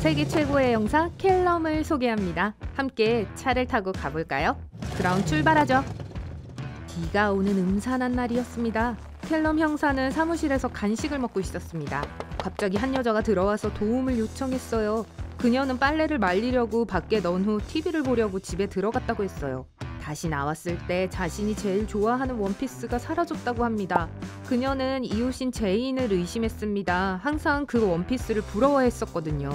세계 최고의 형사 켈럼을 소개합니다. 함께 차를 타고 가볼까요? 그럼 출발하죠. 비가 오는 음산한 날이었습니다. 켈럼 형사는 사무실에서 간식을 먹고 있었습니다. 갑자기 한 여자가 들어와서 도움을 요청했어요. 그녀는 빨래를 말리려고 밖에 넣은 후 TV를 보려고 집에 들어갔다고 했어요. 다시 나왔을 때 자신이 제일 좋아하는 원피스가 사라졌다고 합니다. 그녀는 이웃인 제인을 의심했습니다. 항상 그 원피스를 부러워했었거든요.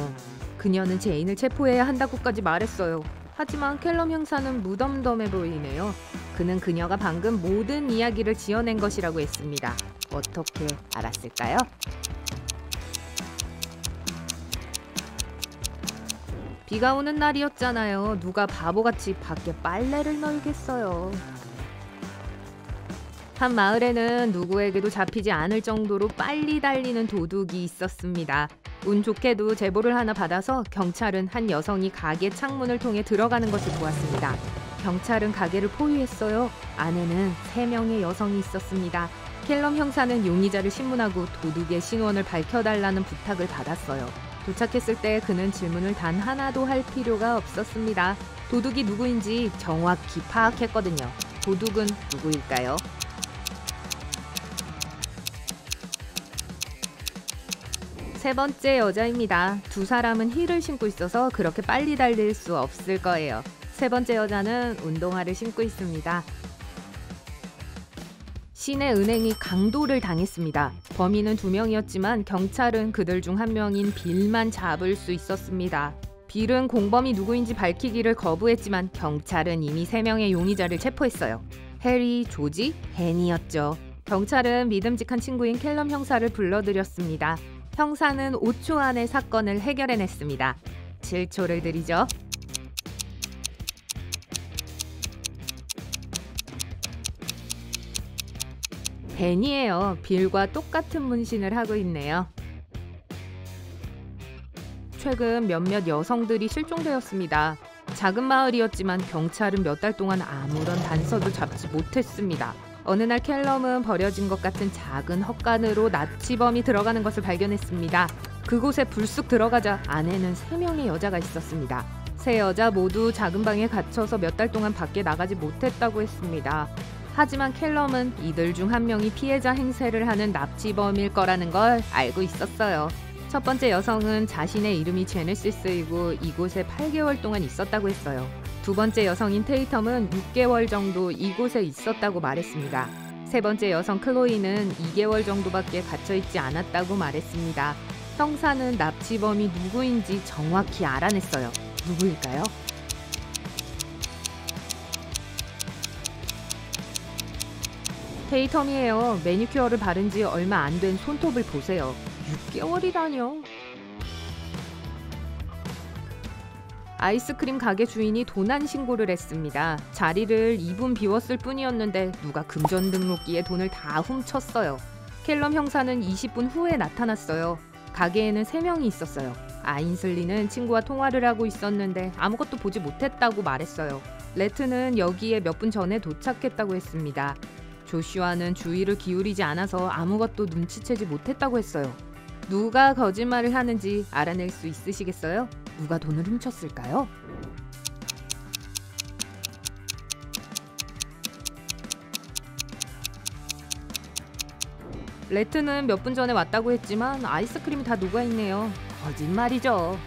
그녀는 제인을 체포해야 한다고까지 말했어요. 하지만 켈럼 형사는 무덤덤해 보이네요. 그는 그녀가 방금 모든 이야기를 지어낸 것이라고 했습니다. 어떻게 알았을까요? 비가 오는 날이었잖아요. 누가 바보같이 밖에 빨래를 널겠어요. 한 마을에는 누구에게도 잡히지 않을 정도로 빨리 달리는 도둑이 있었습니다. 운 좋게도 제보를 하나 받아서 경찰은 한 여성이 가게 창문을 통해 들어가는 것을 보았습니다. 경찰은 가게를 포위했어요. 안에는 3명의 여성이 있었습니다. 켈럼 형사는 용의자를 신문하고 도둑의 신원을 밝혀달라는 부탁을 받았어요. 도착했을 때 그는 질문을 단 하나도 할 필요가 없었습니다. 도둑이 누구인지 정확히 파악했거든요. 도둑은 누구일까요? 세 번째 여자입니다. 두 사람은 힐을 신고 있어서 그렇게 빨리 달릴 수 없을 거예요. 세 번째 여자는 운동화를 신고 있습니다. 시내 은행이 강도를 당했습니다. 범인은 2명이었지만 경찰은 그들 중 1명인 빌만 잡을 수 있었습니다. 빌은 공범이 누구인지 밝히기를 거부했지만 경찰은 이미 3명의 용의자를 체포했어요. 해리, 조지, 벤이었죠. 경찰은 믿음직한 친구인 켈럼 형사를 불러들였습니다. 형사는 5초 안에 사건을 해결해냈습니다. 7초를 드리죠. 벤이에요. 빌과 똑같은 문신을 하고 있네요. 최근 몇몇 여성들이 실종되었습니다. 작은 마을이었지만 경찰은 몇 달 동안 아무런 단서도 잡지 못했습니다. 어느 날 켈럼은 버려진 것 같은 작은 헛간으로 납치범이 들어가는 것을 발견했습니다. 그곳에 불쑥 들어가자 안에는 3명의 여자가 있었습니다. 3 여자 모두 작은 방에 갇혀서 몇 달 동안 밖에 나가지 못했다고 했습니다. 하지만 켈럼은 이들 중 1명이 피해자 행세를 하는 납치범일 거라는 걸 알고 있었어요. 첫 번째 여성은 자신의 이름이 제네시스이고 이곳에 8개월 동안 있었다고 했어요. 두 번째 여성인 테이텀은 6개월 정도 이곳에 있었다고 말했습니다. 세 번째 여성 클로이는 2개월 정도밖에 갇혀있지 않았다고 말했습니다. 형사는 납치범이 누구인지 정확히 알아냈어요. 누구일까요? 테이텀이에요. 매니큐어를 바른 지 얼마 안 된 손톱을 보세요. 6개월이라뇨? 아이스크림 가게 주인이 도난 신고를 했습니다. 자리를 2분 비웠을 뿐이었는데 누가 금전 등록기에 돈을 다 훔쳤어요. 켈럼 형사는 20분 후에 나타났어요. 가게에는 3명이 있었어요. 아인슬리는 친구와 통화를 하고 있었는데 아무것도 보지 못했다고 말했어요. 레트는 여기에 몇 분 전에 도착했다고 했습니다. 조슈아는 주의를 기울이지 않아서 아무것도 눈치채지 못했다고 했어요. 누가 거짓말을 하는지 알아낼 수 있으시겠어요? 누가 돈을 훔쳤을까요? 레트는 몇 분 전에 왔다고 했지만 아이스크림이 다 녹아있네요. 거짓말이죠.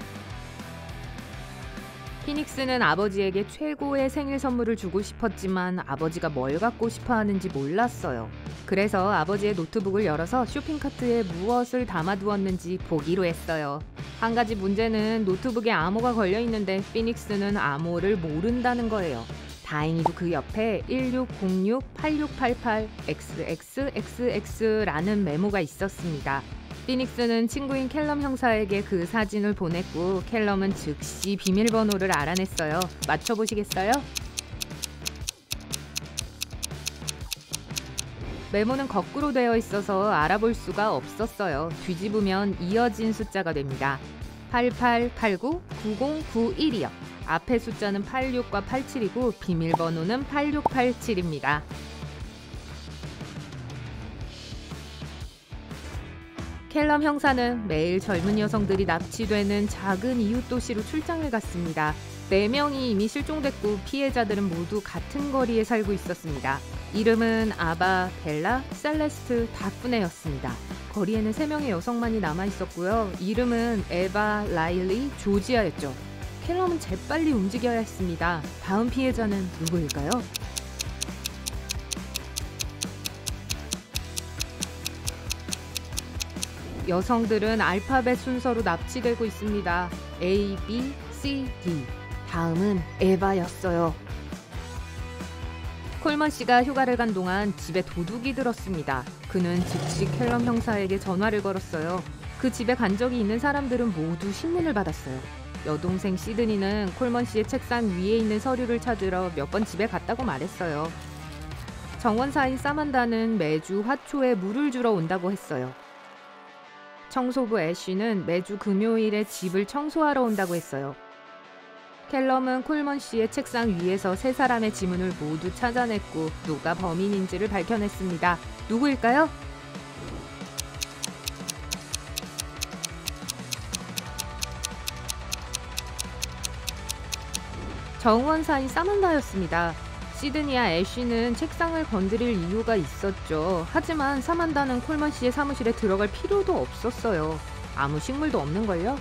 피닉스는 아버지에게 최고의 생일 선물을 주고 싶었지만 아버지가 뭘 갖고 싶어 하는지 몰랐어요. 그래서 아버지의 노트북을 열어서 쇼핑카트에 무엇을 담아두었는지 보기로 했어요. 한 가지 문제는 노트북에 암호가 걸려있는데 피닉스는 암호를 모른다는 거예요. 다행히도 그 옆에 1606-8688-XXXX라는 메모가 있었습니다. 피닉스는 친구인 켈럼 형사에게 그 사진을 보냈고 켈럼은 즉시 비밀번호를 알아냈어요. 맞춰보시겠어요? 메모는 거꾸로 되어 있어서 알아볼 수가 없었어요. 뒤집으면 이어진 숫자가 됩니다. 8889-9091이요. 앞에 숫자는 86과 87이고 비밀번호는 8687입니다. 켈럼 형사는 매일 젊은 여성들이 납치되는 작은 이웃 도시로 출장을 갔습니다. 4명이 이미 실종됐고 피해자들은 모두 같은 거리에 살고 있었습니다. 이름은 아바, 벨라, 셀레스트, 다프네였습니다. 거리에는 3명의 여성만이 남아있었고요. 이름은 에바, 라일리, 조지아였죠. 켈럼은 재빨리 움직여야 했습니다. 다음 피해자는 누구일까요? 여성들은 알파벳 순서로 납치되고 있습니다. A, B, C, D. 다음은 에바였어요. 콜먼 씨가 휴가를 간 동안 집에 도둑이 들었습니다. 그는 즉시 켈럼 형사에게 전화를 걸었어요. 그 집에 간 적이 있는 사람들은 모두 신문을 받았어요. 여동생 시드니는 콜먼 씨의 책상 위에 있는 서류를 찾으러 몇 번 집에 갔다고 말했어요. 정원사인 사만다는 매주 화초에 물을 주러 온다고 했어요. 청소부 애쉬는 매주 금요일에 집을 청소하러 온다고 했어요. 켈럼은 콜먼 씨의 책상 위에서 3사람의 지문을 모두 찾아냈고 누가 범인인지를 밝혀냈습니다. 누구일까요? 정원사인 사만다였습니다. 시드니와 애쉬는 책상을 건드릴 이유가 있었죠. 하지만 사만다는 콜먼 씨의 사무실에 들어갈 필요도 없었어요. 아무 식물도 없는걸요?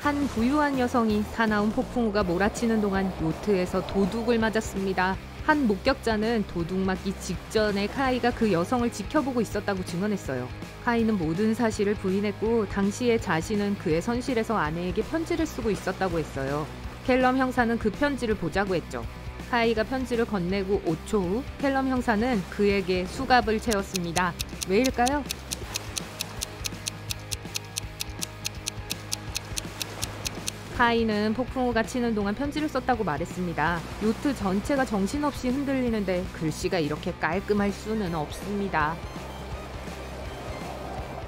한 부유한 여성이 사나운 폭풍우가 몰아치는 동안 요트에서 도둑을 맞았습니다. 한 목격자는 도둑 맞기 직전에 카이가 그 여성을 지켜보고 있었다고 증언했어요. 카이는 모든 사실을 부인했고 당시에 자신은 그의 선실에서 아내에게 편지를 쓰고 있었다고 했어요. 켈럼 형사는 그 편지를 보자고 했죠. 카이가 편지를 건네고 5초 후 켈럼 형사는 그에게 수갑을 채웠습니다. 왜일까요? 카이는 폭풍우가 치는 동안 편지를 썼다고 말했습니다. 요트 전체가 정신없이 흔들리는데 글씨가 이렇게 깔끔할 수는 없습니다.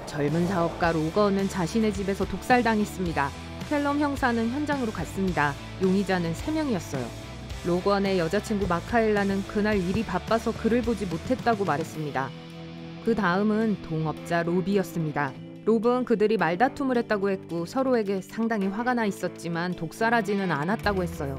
젊은 사업가 로건은 자신의 집에서 독살당했습니다. 켈럼 형사는 현장으로 갔습니다. 용의자는 3명이었어요. 로건의 여자친구 마카엘라는 그날 일이 바빠서 글을 보지 못했다고 말했습니다. 그 다음은 동업자 로비였습니다. 롭은 그들이 말다툼을 했다고 했고 서로에게 상당히 화가 나 있었지만 독살하지는 않았다고 했어요.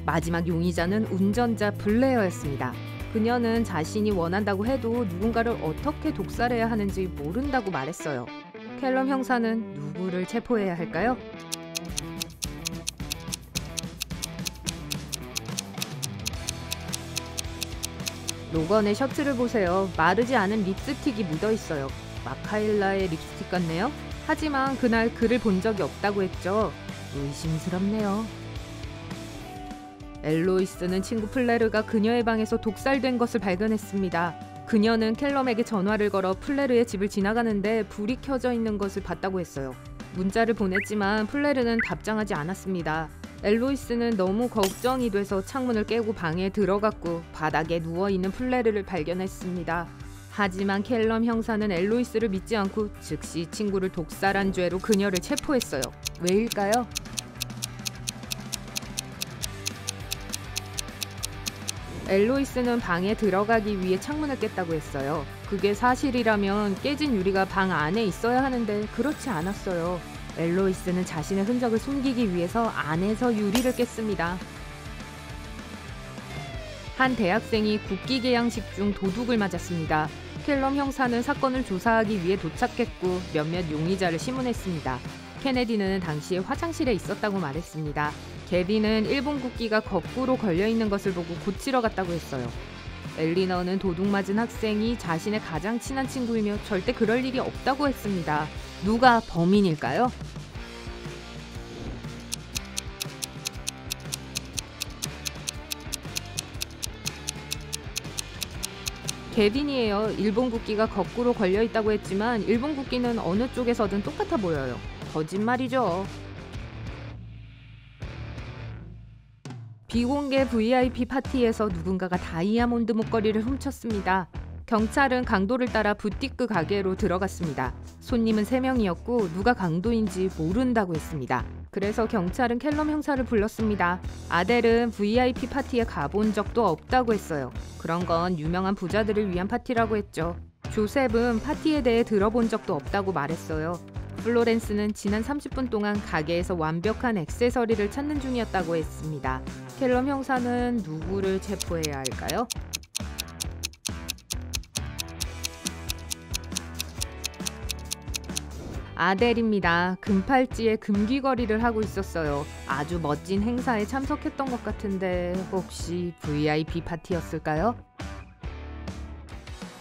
마지막 용의자는 운전자 블레어였습니다. 그녀는 자신이 원한다고 해도 누군가를 어떻게 독살해야 하는지 모른다고 말했어요. 켈럼 형사는 누구를 체포해야 할까요? 로건의 셔츠를 보세요. 마르지 않은 립스틱이 묻어있어요. 마카일라의 립스틱 같네요. 하지만 그날 그를 본 적이 없다고 했죠. 의심스럽네요. 엘로이스는 친구 플레르가 그녀의 방에서 독살된 것을 발견했습니다. 그녀는 켈럼에게 전화를 걸어 플레르의 집을 지나가는데 불이 켜져 있는 것을 봤다고 했어요. 문자를 보냈지만 플레르는 답장하지 않았습니다. 엘로이스는 너무 걱정이 돼서 창문을 깨고 방에 들어갔고 바닥에 누워있는 플레르를 발견했습니다. 하지만 켈럼 형사는 엘로이스를 믿지 않고 즉시 친구를 독살한 죄로 그녀를 체포했어요. 왜일까요? 엘로이스는 방에 들어가기 위해 창문을 깼다고 했어요. 그게 사실이라면 깨진 유리가 방 안에 있어야 하는데 그렇지 않았어요. 엘로이스는 자신의 흔적을 숨기기 위해서 안에서 유리를 깼습니다. 한 대학생이 국기 개양식 중 도둑을 맞았습니다. 켈럼 형사는 사건을 조사하기 위해 도착했고 몇몇 용의자를 심문했습니다. 케네디는 당시에 화장실에 있었다고 말했습니다. 게디는 일본 국기가 거꾸로 걸려있는 것을 보고 고치러 갔다고 했어요. 엘리너는 도둑 맞은 학생이 자신의 가장 친한 친구이며 절대 그럴 일이 없다고 했습니다. 누가 범인일까요? 게빈이에요. 일본 국기가 거꾸로 걸려있다고 했지만 일본 국기는 어느 쪽에서든 똑같아 보여요. 거짓말이죠. 비공개 VIP 파티에서 누군가가 다이아몬드 목걸이를 훔쳤습니다. 경찰은 강도를 따라 부티크 가게로 들어갔습니다. 손님은 3명이었고 누가 강도인지 모른다고 했습니다. 그래서 경찰은 켈럼 형사를 불렀습니다. 아델은 VIP 파티에 가본 적도 없다고 했어요. 그런 건 유명한 부자들을 위한 파티라고 했죠. 조셉은 파티에 대해 들어본 적도 없다고 말했어요. 플로렌스는 지난 30분 동안 가게에서 완벽한 액세서리를 찾는 중이었다고 했습니다. 켈럼 형사는 누구를 체포해야 할까요? 아델입니다. 금팔찌에 금귀걸이를 하고 있었어요. 아주 멋진 행사에 참석했던 것 같은데 혹시 VIP 파티였을까요?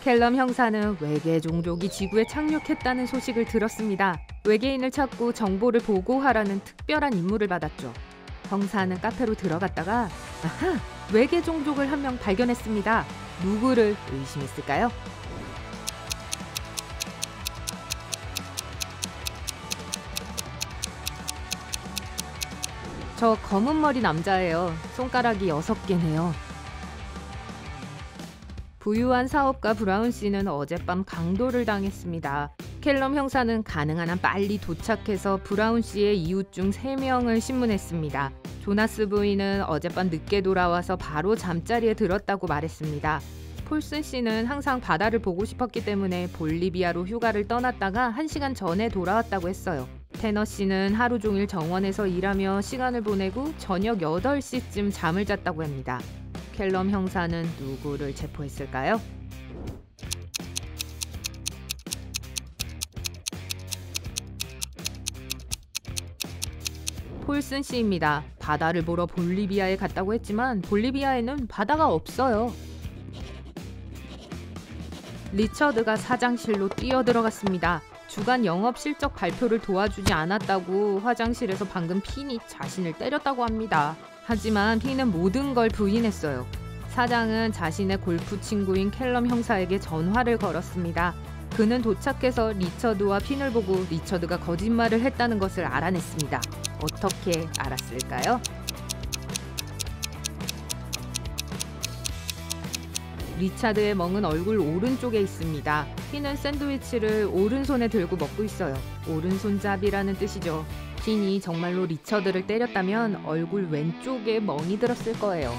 켈럼 형사는 외계 종족이 지구에 착륙했다는 소식을 들었습니다. 외계인을 찾고 정보를 보고하라는 특별한 임무를 받았죠. 형사는 카페로 들어갔다가 아하! 외계 종족을 한 명 발견했습니다. 누구를 의심했을까요? 저 검은 머리 남자예요. 손가락이 6개네요. 부유한 사업가 브라운 씨는 어젯밤 강도를 당했습니다. 켈럼 형사는 가능한 한 빨리 도착해서 브라운 씨의 이웃 중 3명을 신문했습니다. 조나스 부인은 어젯밤 늦게 돌아와서 바로 잠자리에 들었다고 말했습니다. 폴슨 씨는 항상 바다를 보고 싶었기 때문에 볼리비아로 휴가를 떠났다가 1시간 전에 돌아왔다고 했어요. 테너 씨는 하루 종일 정원에서 일하며 시간을 보내고 저녁 8시쯤 잠을 잤다고 합니다. 켈럼 형사는 누구를 체포했을까요? 폴슨 씨입니다. 바다를 보러 볼리비아에 갔다고 했지만 볼리비아에는 바다가 없어요. 리처드가 사장실로 뛰어들어갔습니다. 주간 영업 실적 발표를 도와주지 않았다고 화장실에서 방금 핀이 자신을 때렸다고 합니다. 하지만 핀은 모든 걸 부인했어요. 사장은 자신의 골프 친구인 켈럼 형사에게 전화를 걸었습니다. 그는 도착해서 리처드와 핀을 보고 리처드가 거짓말을 했다는 것을 알아냈습니다. 어떻게 알았을까요? 리차드의 멍은 얼굴 오른쪽에 있습니다. 핀은 샌드위치를 오른손에 들고 먹고 있어요. 오른손잡이라는 뜻이죠. 핀이 정말로 리처드를 때렸다면 얼굴 왼쪽에 멍이 들었을 거예요.